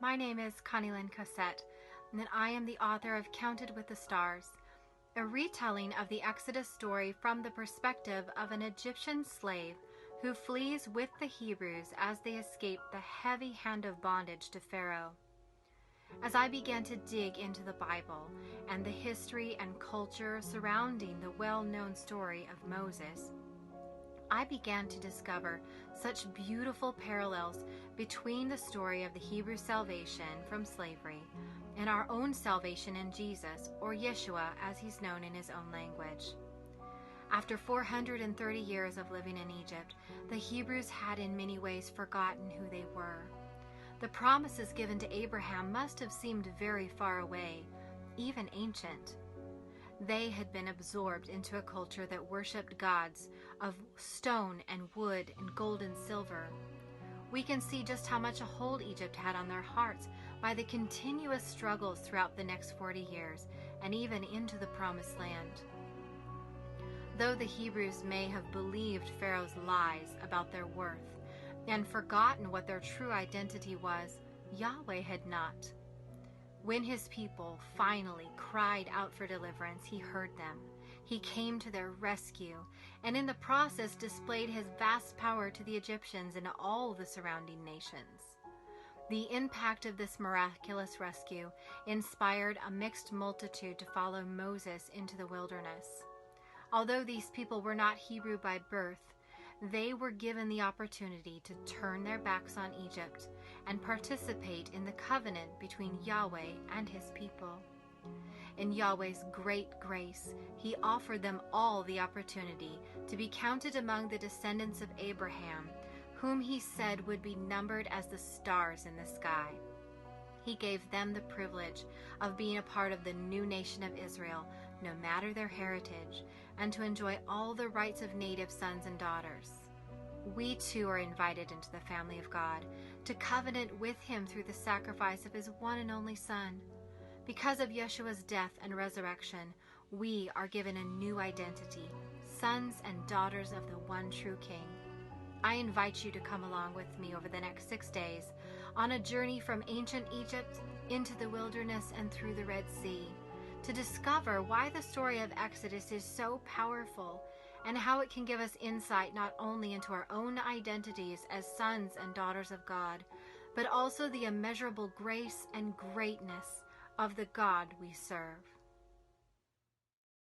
My name is Connie Lynn Cossette, and I am the author of Counted with the Stars, a retelling of the Exodus story from the perspective of an Egyptian slave who flees with the Hebrews as they escape the heavy hand of bondage to Pharaoh. As I began to dig into the Bible and the history and culture surrounding the well-known story of Moses, I began to discover such beautiful parallels between the story of the Hebrew salvation from slavery and our own salvation in Jesus, or Yeshua as he's known in his own language. After 430 years of living in Egypt, the Hebrews had in many ways forgotten who they were. The promises given to Abraham must have seemed very far away, even ancient. They had been absorbed into a culture that worshipped gods of stone and wood and gold and silver. We can see just how much a hold Egypt had on their hearts by the continuous struggles throughout the next 40 years and even into the Promised Land. Though the Hebrews may have believed Pharaoh's lies about their worth and forgotten what their true identity was, Yahweh had not. When his people finally cried out for deliverance, he heard them. He came to their rescue, and in the process displayed his vast power to the Egyptians and all the surrounding nations. The impact of this miraculous rescue inspired a mixed multitude to follow Moses into the wilderness. Although these people were not Hebrew by birth, they were given the opportunity to turn their backs on Egypt and participate in the covenant between Yahweh and his people. In Yahweh's great grace, he offered them all the opportunity to be counted among the descendants of Abraham, whom he said would be numbered as the stars in the sky. He gave them the privilege of being a part of the new nation of Israel, no matter their heritage, and to enjoy all the rights of native sons and daughters. We too are invited into the family of God, to covenant with him through the sacrifice of his one and only Son. Because of Yeshua's death and resurrection, we are given a new identity, sons and daughters of the one true King. I invite you to come along with me over the next 6 days on a journey from ancient Egypt into the wilderness and through the Red Sea, to discover why the story of Exodus is so powerful and how it can give us insight not only into our own identities as sons and daughters of God, but also the immeasurable grace and greatness of the God we serve.